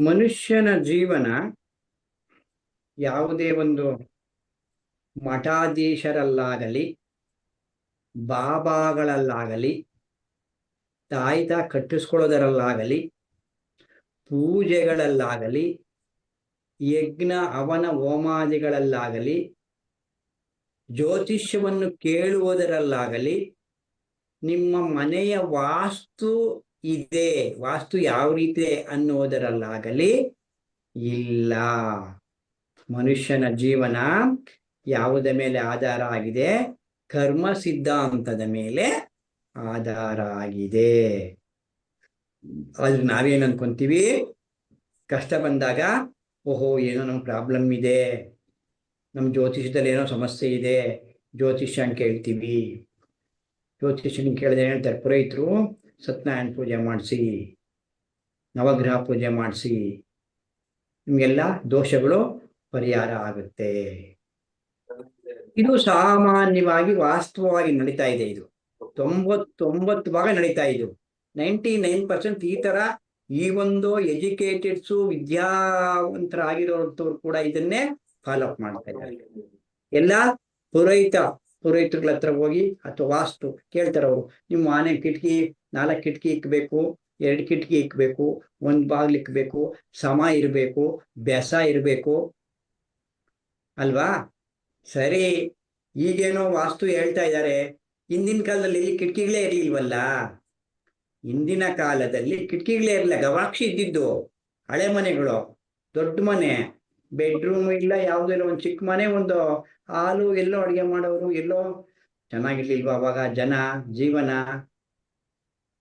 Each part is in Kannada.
ಮನುಷ್ಯನ ಜೀವನ ಯಾವುದೇ ಒಂದು ಮಠಾಧೀಶರಲ್ಲಾಗಲಿ, ಬಾಬಾಗಳಲ್ಲಾಗಲಿ, ತಾಯ್ತ ಕಟ್ಟಿಸ್ಕೊಳ್ಳೋದರಲ್ಲಾಗಲಿ, ಪೂಜೆಗಳಲ್ಲಾಗಲಿ, ಯಜ್ಞ ಅವನ ಹೋಮಾದಿಗಳಲ್ಲಾಗಲಿ, ಜ್ಯೋತಿಷ್ಯವನ್ನು ಕೇಳುವುದರಲ್ಲಾಗಲಿ, ನಿಮ್ಮ ಮನೆಯ ವಾಸ್ತು ಇದೆ, ವಾಸ್ತು ಯಾವ ರೀತಿ ಅನ್ನೋದರಲ್ಲಾಗಲಿ ಇಲ್ಲ. ಮನುಷ್ಯನ ಜೀವನ ಯಾವುದ ಮೇಲೆ ಆಧಾರ ಆಗಿದೆ? ಕರ್ಮ ಸಿದ್ಧಾಂತದ ಮೇಲೆ ಆಧಾರ ಆಗಿದೆ. ಅದು ನಾವೇನು ಅನ್ಕೊಂತೀವಿ? ಕಷ್ಟ ಬಂದಾಗ ಓಹೋ ಏನೋ ನಮ್ಮ ಪ್ರಾಬ್ಲಮ್ ಇದೆ, ನಮ್ಮ ಜ್ಯೋತಿಷ್ಯದಲ್ಲಿ ಏನೋ ಸಮಸ್ಯೆ ಇದೆ, ಜ್ಯೋತಿಷ್ಯನ್ ಕೇಳ್ತೀವಿ. ಜ್ಯೋತಿಷ್ಯನ ಕೇಳಿದ್ರೆ ಹೇಳ್ತಾರೆ, ಪುರೋಹಿತರು ಸತ್ಯನಾರಾಯಣ ಪೂಜೆ ಮಾಡಿಸಿ, ನವಗ್ರಹ ಪೂಜೆ ಮಾಡಿಸಿ, ನಿಮಗೆಲ್ಲ ದೋಷಗಳು ಪರಿಹಾರ ಆಗುತ್ತೆ. ಇದು ಸಾಮಾನ್ಯವಾಗಿ ವಾಸ್ತವವಾಗಿ ನಡೀತಾ ಇದೆ. ಇದು 99 ಭಾಗ ನಡೀತಾ ಇದು. 99% ಈ ತರ ಈ ಒಂದು ಎಜುಕೇಟೆಡ್ಸು ವಿದ್ಯಾವಂತರಾಗಿರೋಂಥವ್ರು ಕೂಡ ಇದನ್ನೇ ಫಾಲೋ ಅಪ್ ಮಾಡ್ತಾ ಇದ್ದಾರೆ. ಎಲ್ಲ ಪುರೋಹಿತರುಗಳ ಹತ್ರ ಹೋಗಿ ಅಥವಾ ವಾಸ್ತು ಕೇಳ್ತಾರೆ. ಅವರು ನಿಮ್ಮ ಮನೆ ಕಿಟಕಿ 4 ಕಿಟಕಿ ಇಕ್ಬೇಕು, 2 ಕಿಟಕಿ ಇಕ್ಬೇಕು, 1 ಬಾಗ್ಲು ಇಕ್ಬೇಕು, ಸಮ ಇರಬೇಕು, ಬೆಸ ಇರಬೇಕು ಅಲ್ವಾ? ಸರಿ, ಈಗೇನೋ ವಾಸ್ತು ಹೇಳ್ತಾ ಇದ್ದಾರೆ. ಹಿಂದಿನ ಕಾಲದಲ್ಲಿ ಕಿಟಕಿಗಳೇ ಇರ್ಲಿಲ್ವಲ್ಲ. ಹಿಂದಿನ ಕಾಲದಲ್ಲಿ ಕಿಟಕಿಗಳೇ ಇರಲಿಲ್ಲ, ಗವಾಕ್ಷಿ ಇದ್ದಿದ್ದು. ಹಳೆ ಮನೆಗಳು, ದೊಡ್ಡ ಮನೆ, ಬೆಡ್ರೂಮ್ ಇಲ್ಲ, ಯಾವುದೆಲ್ಲ ಒಂದು ಚಿಕ್ಕ ಮನೆ, ಒಂದು ಹಾಲು, ಎಲ್ಲೋ ಅಡುಗೆ ಮಾಡೋರು, ಎಲ್ಲೋ ಚೆನ್ನಾಗಿರ್ಲಿಲ್ವಾ ಅವಾಗ? ಜೀವನ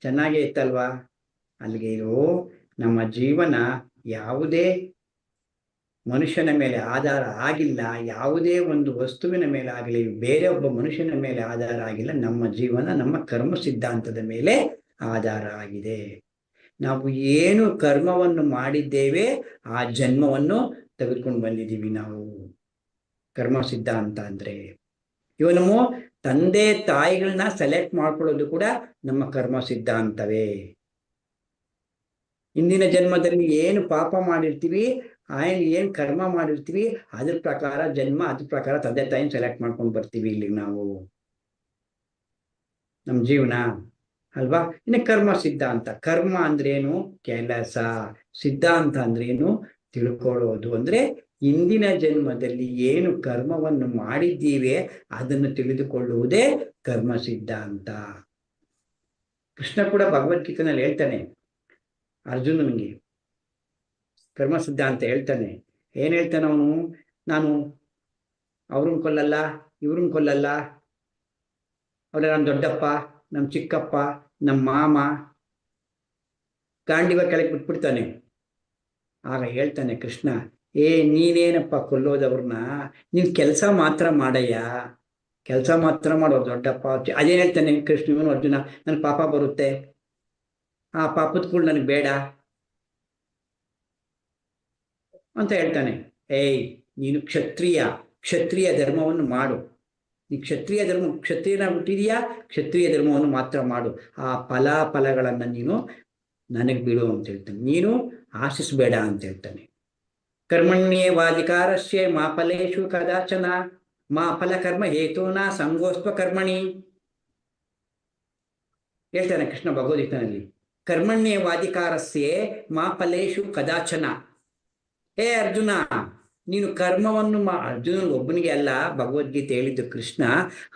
ಚೆನ್ನಾಗೇ ಇತ್ತಲ್ವಾ? ಅಲ್ಲಿಗೆ ಇದು ನಮ್ಮ ಜೀವನ ಯಾವುದೇ ಮನುಷ್ಯನ ಮೇಲೆ ಆಧಾರ ಆಗಿಲ್ಲ, ಯಾವುದೇ ಒಂದು ವಸ್ತುವಿನ ಮೇಲೆ ಆಗಲಿ, ಬೇರೆ ಒಬ್ಬ ಮನುಷ್ಯನ ಮೇಲೆ ಆಧಾರ ಆಗಿಲ್ಲ. ನಮ್ಮ ಜೀವನ ನಮ್ಮ ಕರ್ಮ ಸಿದ್ಧಾಂತದ ಮೇಲೆ ಆಧಾರ ಆಗಿದೆ. ನಾವು ಏನು ಕರ್ಮವನ್ನು ಮಾಡಿದ್ದೇವೆ ಆ ಜನ್ಮವನ್ನು ತೆಗೆದುಕೊಂಡು ಬಂದಿದ್ದೀವಿ ನಾವು. ಕರ್ಮ ಸಿದ್ಧಾಂತ ಅಂದ್ರೆ ಇವ ನಮ್ಮ ತಂದೆ ತಾಯಿಗಳನ್ನ ಸೆಲೆಕ್ಟ್ ಮಾಡ್ಕೊಳ್ಳೋದು ಕೂಡ ನಮ್ಮ ಕರ್ಮ ಸಿದ್ಧಾಂತವೇ. ಇಂದಿನ ಜನ್ಮದಲ್ಲಿ ಏನು ಪಾಪ ಮಾಡಿರ್ತೀವಿ, ಏನು ಕರ್ಮ ಮಾಡಿರ್ತೀವಿ, ಅದ್ರ ಪ್ರಕಾರ ಜನ್ಮ, ಅದ್ರ ಪ್ರಕಾರ ತಂದೆ ತಾಯಿನ ಸೆಲೆಕ್ಟ್ ಮಾಡ್ಕೊಂಡು ಬರ್ತೀವಿ ಇಲ್ಲಿ ನಾವು, ನಮ್ಮ ಜೀವನ ಅಲ್ವಾ? ಇನ್ನು ಕರ್ಮ ಸಿದ್ಧಾಂತ. ಕರ್ಮ ಅಂದ್ರೇನು? ಕೆಲಸ. ಸಿದ್ಧಾಂತ ಅಂದ್ರೇನು? ತಿಳ್ಕೊಳ್ಳೋದು. ಅಂದ್ರೆ ಇಂದಿನ ಜನ್ಮದಲ್ಲಿ ಏನು ಕರ್ಮವನ್ನು ಮಾಡಿದ್ದೀವಿ ಅದನ್ನು ತಿಳಿದುಕೊಳ್ಳುವುದೇ ಕರ್ಮ ಸಿದ್ಧಾಂತ. ಕೃಷ್ಣ ಕೂಡ ಭಗವದ್ಗೀತೆನಲ್ಲಿ ಹೇಳ್ತಾನೆ ಅರ್ಜುನನಿಗೆ, ಕರ್ಮ ಸಿದ್ಧಾಂತ ಹೇಳ್ತಾನೆ. ಏನ್ ಹೇಳ್ತಾನೆ ಅವನು? ನಾನು ಅವ್ರನ್ನ ಕೊಲ್ಲಲ್ಲ, ಇವ್ರನ್ನ ಕೊಲ್ಲಲ್ಲ, ಅವರ ನಮ್ಮ ದೊಡ್ಡಪ್ಪ, ನಮ್ಮ ಚಿಕ್ಕಪ್ಪ, ನಮ್ಮ ಮಾಮ, ಗಾಂಡಿವ ಕೆಳಗೆ ಬಿಟ್ಬಿಡ್ತಾನೆ. ಆಗ ಹೇಳ್ತಾನೆ ಕೃಷ್ಣ, ನೀನೇನಪ್ಪ ಕೊಲ್ಲೋದವ್ರನ್ನ? ನೀನ್ ಕೆಲಸ ಮಾತ್ರ ಮಾಡಯ್ಯ, ಕೆಲಸ ಮಾತ್ರ ಮಾಡೋದು ದೊಡ್ಡಪ್ಪ. ಅದೇನ್ ಹೇಳ್ತಾನೆ ಕೃಷ್ಣ, ಇವನು ಅರ್ಜುನ, ನನ್ ಪಾಪ ಬರುತ್ತೆ, ಆ ಪಾಪದ ನನಗೆ ಬೇಡ ಅಂತ ಹೇಳ್ತಾನೆ. ನೀನು ಕ್ಷತ್ರಿಯ ಧರ್ಮವನ್ನು ಮಾಡು. ನೀ ಕ್ಷತ್ರಿಯನ ಬಿಟ್ಟಿದೀಯಾ, ಕ್ಷತ್ರಿಯ ಧರ್ಮವನ್ನು ಮಾತ್ರ ಮಾಡು. ಆ ಫಲಗಳನ್ನು ನೀನು ನನಗೆ ಬಿಡು ಅಂತ ಹೇಳ್ತಾನೆ. ನೀನು ಆಶಿಸಬೇಡ ಅಂತ ಹೇಳ್ತಾನೆ. ಕರ್ಮಣ್ಯೇವಾಧಿಕಾರಸ್ಯ ಮಾ ಫಲೇಷು ಕದಾಚನ ಮಾ ಫಲಕರ್ಮ ಹೇತುನಾ ಸಂಗೋಸ್ತ್ವ ಕರ್ಮಣಿ ಹೇಳ್ತಾನೆ ಕೃಷ್ಣ ಭಗವದ್ಗೀತೆಯಲ್ಲಿ. ಕರ್ಮಣ್ಯೇವಾಧಿಕಾರಸ್ಯ ಮಾ ಫಲೇಷು ಕದಾಚನ. ಅರ್ಜುನ, ನೀನು ಕರ್ಮವನ್ನು ಅರ್ಜುನ ಒಬ್ಬನಿಗೆ ಅಲ್ಲ ಭಗವದ್ಗೀತೆ ಹೇಳಿದ್ದು ಕೃಷ್ಣ.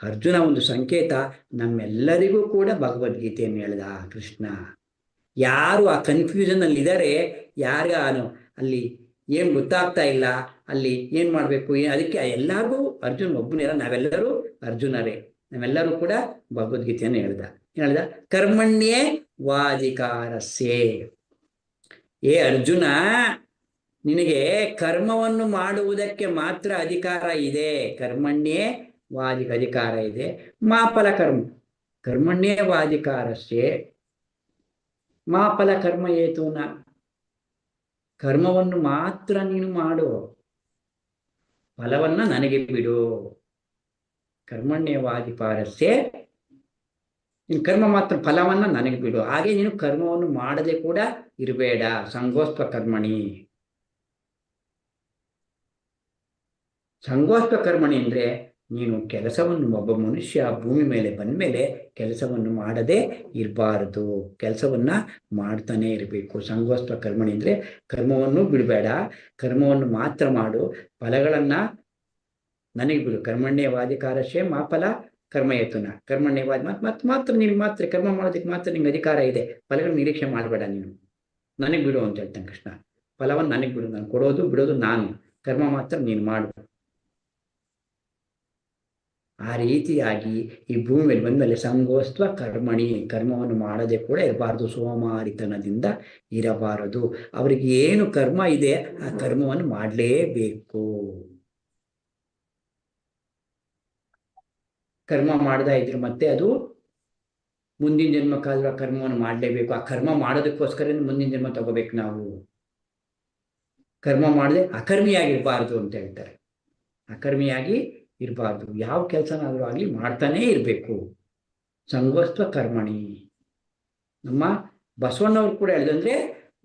ಅರ್ಜುನ ಒಂದು ಸಂಕೇತ, ನಮ್ಮೆಲ್ಲರಿಗೂ ಕೂಡ ಭಗವದ್ಗೀತೆಯನ್ನು ಹೇಳ್ದ ಕೃಷ್ಣ. ಯಾರು ಆ ಕನ್ಫ್ಯೂಷನ್ ಅಲ್ಲಿ ಇದ್ದಾರೆ, ಯಾರು ಅಲ್ಲಿ ಏನ್ ಗೊತ್ತಾಗ್ತಾ ಇಲ್ಲ, ಅಲ್ಲಿ ಏನ್ ಮಾಡ್ಬೇಕು, ಅದಕ್ಕೆ ಎಲ್ಲರಿಗೂ ಅರ್ಜುನ್ ಒಬ್ಬನಿಲ್ಲ, ನಾವೆಲ್ಲರೂ ಅರ್ಜುನರೇ, ನಾವೆಲ್ಲರೂ ಕೂಡ ಭಗವದ್ಗೀತೆಯನ್ನು ಹೇಳ್ದ. ಹೇಳ್ದ ಕರ್ಮಣ್ಯೇ ವಾಧಿಕಾರಸ್ಯೆ. ಅರ್ಜುನ, ನಿನಗೆ ಕರ್ಮವನ್ನು ಮಾಡುವುದಕ್ಕೆ ಮಾತ್ರ ಅಧಿಕಾರ ಇದೆ. ಕರ್ಮಣ್ಯೇ ಅಧಿಕಾರ ಇದೆ. ಮಾ ಫಲ ಕರ್ಮಣ್ಯೇ ವಾಧಿಕಾರಸ್ಯೆ ಮಾ ಫಲ ಕರ್ಮ ಹೇತುನ. ಕರ್ಮವನ್ನು ಮಾತ್ರ ನೀನು ಮಾಡು, ಫಲವನ್ನ ನನಗೆ ಬಿಡು. ಕರ್ಮಣ್ಯವಾಧಿಕಾರಸ್ಯೆ ನಿನ್ನ ಕರ್ಮ ಮಾತ್ರ ಫಲವನ್ನ ನನಗೆ ಬಿಡು. ಹಾಗೆ ನೀನು ಕರ್ಮವನ್ನು ಮಾಡದೆ ಕೂಡ ಇರಬೇಡ. ಸಂಗೋಸ್ತ್ವ ಕರ್ಮಣಿ. ಸಂಗೋಸ್ತ್ವ ಕರ್ಮಣಿ ಅಂದ್ರೆ ನೀನು ಕೆಲಸವನ್ನು, ಒಬ್ಬ ಮನುಷ್ಯ ಭೂಮಿ ಮೇಲೆ ಬಂದ ಮೇಲೆ ಕೆಲಸವನ್ನು ಮಾಡದೆ ಇರಬಾರದು, ಕೆಲಸವನ್ನ ಮಾಡ್ತಾನೆ ಇರಬೇಕು. ಸಂಗೋಸ್ತ್ವ ಕರ್ಮಣಿ ಅಂದ್ರೆ ಕರ್ಮವನ್ನು ಬಿಡಬೇಡ, ಕರ್ಮವನ್ನು ಮಾತ್ರ ಮಾಡು, ಫಲಗಳನ್ನ ನನಗೆ ಬಿಡು. ಕರ್ಮಣ್ಯವಾಧಿಕಾರಶೇ ಮಾ ಫಲ ಕರ್ಮಯತುನ. ಕರ್ಮಣ್ಯವಾದ ಮಾತ್ರ ನೀನು ಮಾತ್ರ ಕರ್ಮ ಮಾಡೋದಕ್ಕೆ ಮಾತ್ರ ನಿಂಗೆ ಅಧಿಕಾರ ಇದೆ. ಫಲಗಳ ನಿರೀಕ್ಷೆ ಮಾಡಬೇಡ, ನೀನು ನನಗೆ ಬಿಡು ಅಂತ ಹೇಳ್ತಾನೆ ಕೃಷ್ಣ. ಫಲವನ್ನು ನನಗೆ ಬಿಡು, ನಾನು ಕೊಡೋದು ಬಿಡೋದು ನಾನು, ಕರ್ಮ ಮಾತ್ರ ನೀನು ಮಾಡು. ಆ ರೀತಿಯಾಗಿ ಈ ಭೂಮಿ ಮೇಲೆ ಬಂದಮೇಲೆ ಸಂಗೋಸ್ತ್ವ ಕರ್ಮಣಿ, ಕರ್ಮವನ್ನು ಮಾಡದೆ ಕೂಡ ಇರಬಾರದು, ಸೋಮಾರಿತನದಿಂದ ಇರಬಾರದು. ಅವರಿಗೆ ಏನು ಕರ್ಮ ಇದೆ ಆ ಕರ್ಮವನ್ನು ಮಾಡಲೇಬೇಕು. ಕರ್ಮ ಮಾಡದ ಇದ್ರೆ ಮತ್ತೆ ಅದು ಮುಂದಿನ ಜನ್ಮಕ್ಕಾದ್ರೂ ಆ ಕರ್ಮವನ್ನು ಮಾಡಲೇಬೇಕು. ಆ ಕರ್ಮ ಮಾಡೋದಕ್ಕೋಸ್ಕರ ಮುಂದಿನ ಜನ್ಮ ತಗೋಬೇಕು ನಾವು. ಕರ್ಮ ಮಾಡದೆ ಅಕರ್ಮಿಯಾಗಿರ್ಬಾರ್ದು ಅಂತ ಹೇಳ್ತಾರೆ. ಅಕರ್ಮಿಯಾಗಿ ಇರಬಾರ್ದು, ಯಾವ ಕೆಲಸನಾದ್ರೂ ಆಗಲಿ ಮಾಡ್ತಾನೇ ಇರಬೇಕು. ಸಂಗೋಸ್ತ್ವ ಕರ್ಮಣಿ. ನಮ್ಮ ಬಸವಣ್ಣವ್ರು ಕೂಡ ಹೇಳಿದಂದ್ರೆ,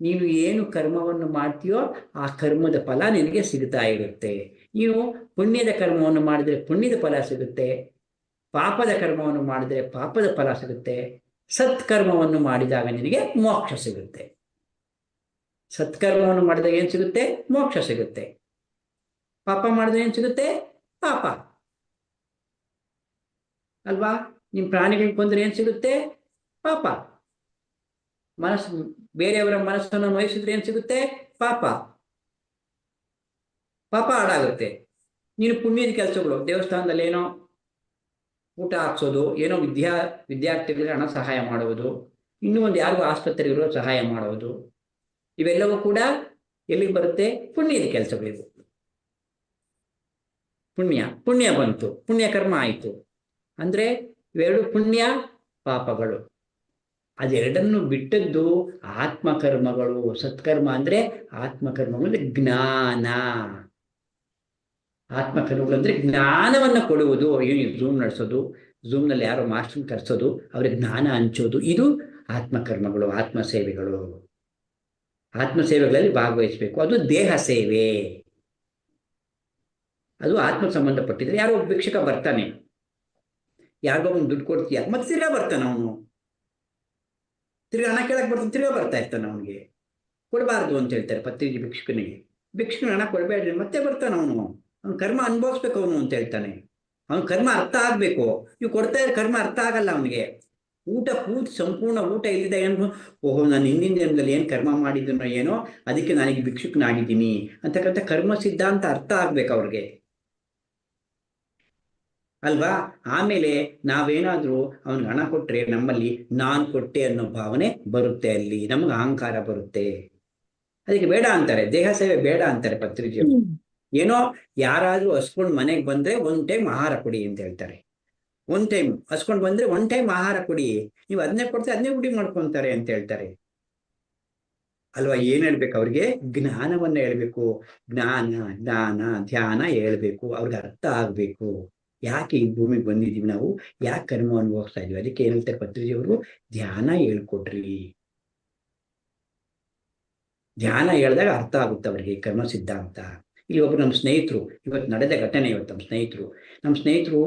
ನೀನು ಏನು ಕರ್ಮವನ್ನು ಮಾಡ್ತೀಯೋ ಆ ಕರ್ಮದ ಫಲ ನಿನಗೆ ಸಿಗ್ತಾ ಇರುತ್ತೆ. ನೀನು ಪುಣ್ಯದ ಕರ್ಮವನ್ನು ಮಾಡಿದ್ರೆ ಪುಣ್ಯದ ಫಲ ಸಿಗುತ್ತೆ, ಪಾಪದ ಕರ್ಮವನ್ನು ಮಾಡಿದ್ರೆ ಪಾಪದ ಫಲ ಸಿಗುತ್ತೆ, ಸತ್ಕರ್ಮವನ್ನು ಮಾಡಿದಾಗ ನಿನಗೆ ಮೋಕ್ಷ ಸಿಗುತ್ತೆ. ಸತ್ಕರ್ಮವನ್ನು ಮಾಡಿದಾಗ ಏನು ಸಿಗುತ್ತೆ? ಮೋಕ್ಷ ಸಿಗುತ್ತೆ. ಪಾಪ ಮಾಡಿದ್ರೆ ಏನು ಸಿಗುತ್ತೆ? ಪಾಪ ಅಲ್ವಾ? ನಿಮ್ಮ ಪ್ರಾಣಿಗಳಿಗೆ ಕೊಂದ್ರೆ ಏನು ಸಿಗುತ್ತೆ? ಪಾಪ. ಮನಸ್ಸು, ಬೇರೆಯವರ ಮನಸ್ಸನ್ನು ನೋಯಿಸಿದ್ರೆ ಏನು ಸಿಗುತ್ತೆ? ಪಾಪ. ಪಾಪ ಹಾಡಾಗುತ್ತೆ. ನೀನು ಪುಣ್ಯದ ಕೆಲಸಗಳು, ದೇವಸ್ಥಾನದಲ್ಲಿ ಏನೋ ಊಟ ಹಾಕ್ಸೋದು, ಏನೋ ವಿದ್ಯಾರ್ಥಿಗಳಿಗೆ ಹಣ ಸಹಾಯ ಮಾಡುವುದು, ಇನ್ನೂ ಒಂದು ಯಾರಿಗೂ ಆಸ್ಪತ್ರೆಗಳಿಗೂ ಸಹಾಯ ಮಾಡುವುದು, ಇವೆಲ್ಲವೂ ಕೂಡ ಎಲ್ಲಿಗೆ ಬರುತ್ತೆ? ಪುಣ್ಯದ ಕೆಲಸಗಳಿವು. ಪುಣ್ಯ ಬಂತು, ಪುಣ್ಯ ಕರ್ಮ ಆಯಿತು ಅಂದ್ರೆ ಇವೆರಡು ಪುಣ್ಯ ಪಾಪಗಳು. ಅದೆರಡನ್ನು ಬಿಟ್ಟದ್ದು ಆತ್ಮಕರ್ಮಗಳು. ಸತ್ಕರ್ಮ ಅಂದ್ರೆ ಆತ್ಮಕರ್ಮಗಳು ಅಂದ್ರೆ ಜ್ಞಾನ. ಆತ್ಮಕರ್ಮಗಳು ಅಂದ್ರೆ ಜ್ಞಾನವನ್ನು ಕೊಡುವುದು. ಏನು ಝೂಮ್ ನಡೆಸೋದು, ಝೂಮ್ನಲ್ಲಿ ಯಾರೋ ಮಾಸ್ಟರ್ ಕರೆಸೋದು, ಅವ್ರಿಗೆ ಜ್ಞಾನ ಹಂಚೋದು, ಇದು ಆತ್ಮಕರ್ಮಗಳು, ಆತ್ಮಸೇವೆಗಳು. ಆತ್ಮಸೇವೆಗಳಲ್ಲಿ ಭಾಗವಹಿಸಬೇಕು. ಅದು ದೇಹ ಸೇವೆ, ಅದು ಆತ್ಮ ಸಂಬಂಧಪಟ್ಟಿದ್ರೆ. ಯಾರೋ ಒಬ್ಬ ಭಿಕ್ಷಕ ಬರ್ತಾನೆ, ಯಾರಿಗೋ ಒಂದು ದುಡ್ಡು ಕೊಡ್ತೀಯ, ಮತ್ತೆ ತಿರ್ಗಾ ಬರ್ತಾನೆ ಅವನು, ತಿರ್ಗಾ ಹಣ ಕೇಳಕ್ ಬರ್ತಾನೆ, ತಿರ್ಗಾ ಬರ್ತಾ ಇರ್ತಾನೆ. ಅವನಿಗೆ ಕೊಡಬಾರ್ದು ಅಂತ ಹೇಳ್ತಾರೆ ಪತ್ರಿಜಿ ಭಿಕ್ಷುಕನಿಗೆ. ಭಿಕ್ಷುಕನ ಹಣ ಕೊಡಬೇಡ್ರಿ, ಮತ್ತೆ ಬರ್ತಾನೆ ಅವನು, ಅವ್ನ ಕರ್ಮ ಅನುಭವಿಸ್ಬೇಕು ಅವನು ಅಂತ ಹೇಳ್ತಾನೆ. ಅವನ ಕರ್ಮ ಅರ್ಥ ಆಗ್ಬೇಕು. ಇವು ಕೊಡ್ತಾ ಇರೋ ಕರ್ಮ ಅರ್ಥ ಆಗಲ್ಲ ಅವನಿಗೆ. ಊಟ ಪೂರ್ತಿ ಸಂಪೂರ್ಣ ಊಟ ಇಲ್ಲಿದೆ ಏನು, ಓಹೋ ನಾನು ಹಿಂದಿನ ದಿನದಲ್ಲಿ ಏನು ಕರ್ಮ ಮಾಡಿದ್ದೀನೋ ಏನೋ, ಅದಕ್ಕೆ ನನಗೆ ಭಿಕ್ಷುಕನಾಗಿದ್ದೀನಿ ಅಂತಕ್ಕಂಥ ಕರ್ಮ ಸಿದ್ಧಾಂತ ಅರ್ಥ ಆಗ್ಬೇಕು ಅವ್ರಿಗೆ, ಅಲ್ವಾ? ಆಮೇಲೆ ನಾವೇನಾದ್ರೂ ಅವನಿಗೆ ಹಣ ಕೊಟ್ರೆ ನಮ್ಮಲ್ಲಿ ನಾನು ಕೊಟ್ಟೆ ಅನ್ನೋ ಭಾವನೆ ಬರುತ್ತೆ, ಅಲ್ಲಿ ನಮ್ಗೆ ಅಹಂಕಾರ ಬರುತ್ತೆ. ಅದಕ್ಕೆ ಬೇಡ ಅಂತಾರೆ, ದೇಹ ಸೇವೆ ಬೇಡ ಅಂತಾರೆ ಪತ್ರಿಜಿಯವರು. ಏನೋ ಯಾರಾದ್ರೂ ಹಸ್ಕೊಂಡು ಮನೆಗೆ ಬಂದ್ರೆ ಒಂದ್ ಟೈಮ್ ಆಹಾರ ಕೊಡಿ ಅಂತ ಹೇಳ್ತಾರೆ. ಒಂದ್ ಟೈಮ್ ಹಸ್ಕೊಂಡು ಬಂದ್ರೆ ಒಂದ್ ಟೈಮ್ ಆಹಾರ ಕೊಡಿ, ನೀವು ಅದನ್ನೇ ಕೊಡ್ತಾರೆ ಅದನ್ನೇ ಗುಡಿ ಮಾಡ್ಕೊಂತಾರೆ ಅಂತ ಹೇಳ್ತಾರೆ, ಅಲ್ವಾ? ಏನ್ ಹೇಳ್ಬೇಕು ಅವ್ರಿಗೆ? ಜ್ಞಾನವನ್ನ ಹೇಳ್ಬೇಕು. ಜ್ಞಾನ ಧ್ಯಾನ ಹೇಳ್ಬೇಕು, ಅವ್ರಿಗೆ ಅರ್ಥ ಆಗ್ಬೇಕು. ಯಾಕೆ ಈ ಭೂಮಿಗೆ ಬಂದಿದೀವಿ ನಾವು, ಯಾಕೆ ಕರ್ಮ ಅನುಭವಿಸ್ತಾ ಇದೀವಿ, ಅದಕ್ಕೆ ಏನ್ ಹೇಳ್ತಾರೆ ಪತ್ರಿಜಿಯವರು? ಧ್ಯಾನ ಹೇಳ್ಕೊಡ್ರಿ. ಧ್ಯಾನ ಹೇಳಿದಾಗ ಅರ್ಥ ಆಗುತ್ತೆ ಅವರಿಗೆ ಕರ್ಮ ಸಿದ್ಧಾಂತ. ಇಲ್ಲಿ ಒಬ್ರು ನಮ್ಮ ಸ್ನೇಹಿತರು, ಇವತ್ತು ನಡೆದ ಘಟನೆ, ಇವತ್ತು ನಮ್ಮ ಸ್ನೇಹಿತರು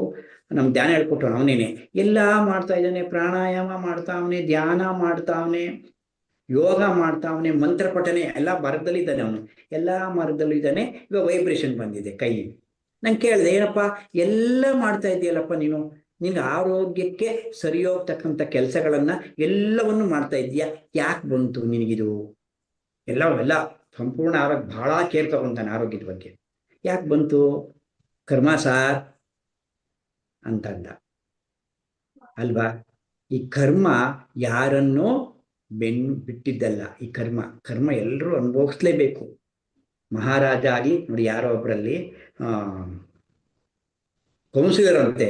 ನಮ್ಗೆ ಧ್ಯಾನ ಹೇಳ್ಕೊಟ್ರು. ಅವನೇನೆ ಎಲ್ಲ ಮಾಡ್ತಾ ಇದ್ದಾನೆ, ಪ್ರಾಣಾಯಾಮ ಮಾಡ್ತಾವನೆ, ಧ್ಯಾನ ಮಾಡ್ತಾವನೆ, ಯೋಗ ಮಾಡ್ತಾವನೆ, ಮಂತ್ರ ಪಠನೆ ಎಲ್ಲ ಮಾರ್ಗದಲ್ಲಿ ಇದ್ದಾನೆ ಅವನು, ಎಲ್ಲ ಮಾರ್ಗದಲ್ಲೂ ಇದ್ದಾನೆ. ಇವಾಗ ವೈಬ್ರೇಷನ್ ಬಂದಿದೆ ಕೈ. ನಂಗೆ ಕೇಳಿದೆ, ಏನಪ್ಪ ಎಲ್ಲ ಮಾಡ್ತಾ ಇದೆಯಲ್ಲಪ್ಪ ನೀನು, ನಿನ್ಗೆ ಆರೋಗ್ಯಕ್ಕೆ ಸರಿ ಹೋಗ್ತಕ್ಕಂಥ ಕೆಲಸಗಳನ್ನ ಎಲ್ಲವನ್ನು ಮಾಡ್ತಾ ಇದೀಯಾ, ಯಾಕೆ ಬಂತು ನಿನಗಿದು? ಎಲ್ಲ ಸಂಪೂರ್ಣ ಆರೋಗ್ಯ, ಬಹಳ ಕೇರ್ ತಗೊಂತಾನೆ ಆರೋಗ್ಯದ ಬಗ್ಗೆ, ಯಾಕೆ ಬಂತು? ಕರ್ಮ ಸಾರ್ ಅಂತಂದ, ಅಲ್ವಾ? ಈ ಕರ್ಮ ಯಾರನ್ನೋ ಬಿಟ್ಟಿದ್ದಲ್ಲ. ಈ ಕರ್ಮ ಎಲ್ಲರೂ ಅನುಭವಿಸ್ಲೇಬೇಕು. ಮಹಾರಾಜ ಆಗಿ ನೋಡಿ, ಯಾರೋ ಒಬ್ಬರಲ್ಲಿ ಕೌನ್ಸಿಲರ್ ಅಂತೆ,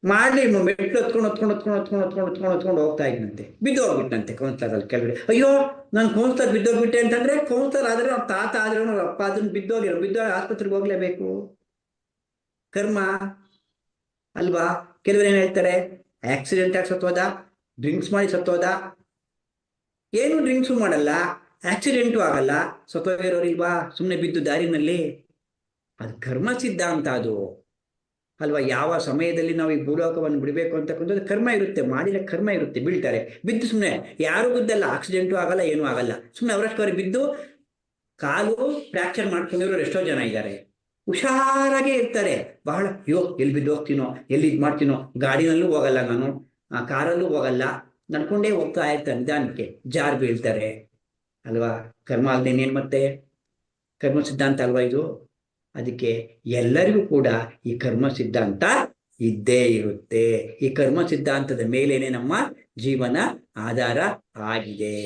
ಮಾಡ್ಲಿ ಮೆಟ್ಲು ಹೊತ್ಕೊಂಡು ಹೋಗ್ತಾ ಇದ್ನಂತೆ, ಬಿದ್ದೋಗ್ಬಿಟ್ಟಂತೆ ಕೌನ್ಸಿಲರ್ ಅಲ್ಲಿ ಕೆಳಗಡೆ. ಅಯ್ಯೋ ನಾನು ಕೌನ್ಸಿಲರ್ ಬಿದ್ದೋಗ್ಬಿಟ್ಟೆ ಅಂತಂದ್ರೆ, ಕೌನ್ಸಿಲರ್ ಆದ್ರೆ ಅವ್ರ ತಾತ ಆದ್ರೆ ಅವ್ರ ಅಪ್ಪ ಅದನ್ನ ಬಿದ್ದೋಗಿ ಆಸ್ಪತ್ರೆಗೆ ಹೋಗ್ಲೇಬೇಕು. ಕರ್ಮ ಅಲ್ವಾ? ಕೆಲವರು ಏನ್ ಹೇಳ್ತಾರೆ, ಆಕ್ಸಿಡೆಂಟ್ ಆಗಿ ಸತ್ತೋದ, ಡ್ರಿಂಕ್ಸ್ ಮಾಡಿ ಸತ್ತೋದ, ಏನು ಡ್ರಿಂಕ್ಸು ಮಾಡಲ್ಲ, ಆಕ್ಸಿಡೆಂಟು ಆಗಲ್ಲ, ಸತ್ತೋಗಿರೋರಿಲ್ವಾ ಸುಮ್ಮನೆ ಬಿದ್ದು ದಾರಿನಲ್ಲಿ? ಅದು ಕರ್ಮ ಸಿದ್ಧಾಂತ ಅದು ಅಲ್ವಾ. ಯಾವ ಸಮಯದಲ್ಲಿ ನಾವು ಈ ಭೂಲೋಕವನ್ನು ಬಿಡಬೇಕು ಅಂತಕ್ಕಂಥದ್ದು ಕರ್ಮ ಇರುತ್ತೆ, ಮಾಡಿದ ಕರ್ಮ ಇರುತ್ತೆ. ಬೀಳ್ತಾರೆ, ಬಿದ್ದು ಸುಮ್ಮನೆ ಯಾರು ಬಿದ್ದಲ್ಲ, ಆಕ್ಸಿಡೆಂಟು ಆಗಲ್ಲ, ಏನೂ ಆಗಲ್ಲ, ಸುಮ್ಮನೆ ಅವರಷ್ಟವರೆಗೆ ಬಿದ್ದು ಕಾಲು ಫ್ರ್ಯಾಕ್ಚರ್ ಮಾಡ್ಕೊಂಡಿರೋರು ಎಷ್ಟೋ ಜನ ಇದ್ದಾರೆ. ಹುಷಾರಾಗೇ ಇರ್ತಾರೆ, ಬಹಳ ಅಯ್ಯೋ ಎಲ್ಲಿ ಬಿದ್ದು ಹೋಗ್ತೀನೋ, ಎಲ್ಲಿ ಇದು ಮಾಡ್ತೀನೋ, ಗಾಡಿನಲ್ಲೂ ಹೋಗಲ್ಲ ನಾನು, ಕಾರಲ್ಲೂ ಹೋಗಲ್ಲ, ನಡ್ಕೊಂಡೇ ಹೋಗ್ತಾ ಇರ್ತಾರೆ, ನಿಧಾನಕ್ಕೆ ಜಾರ್ ಬೀಳ್ತಾರೆ ಅಲ್ವಾ. ಕರ್ಮ ಅಲ್ದೇನೇನು ಮತ್ತೆ, ಕರ್ಮ ಸಿದ್ಧಾಂತ ಅಲ್ವಾ ಇದು. ಅದಕ್ಕೆ ಎಲ್ಲರಿಗೂ ಕೂಡ ಈ ಕರ್ಮ ಸಿದ್ಧಾಂತ ಇದ್ದೇ ಇರುತ್ತೆ. ಈ ಕರ್ಮ ಸಿದ್ಧಾಂತದ ಮೇಲೇನೆ ನಮ್ಮ ಜೀವನ ಆಧಾರ ಆಗಿದೆ.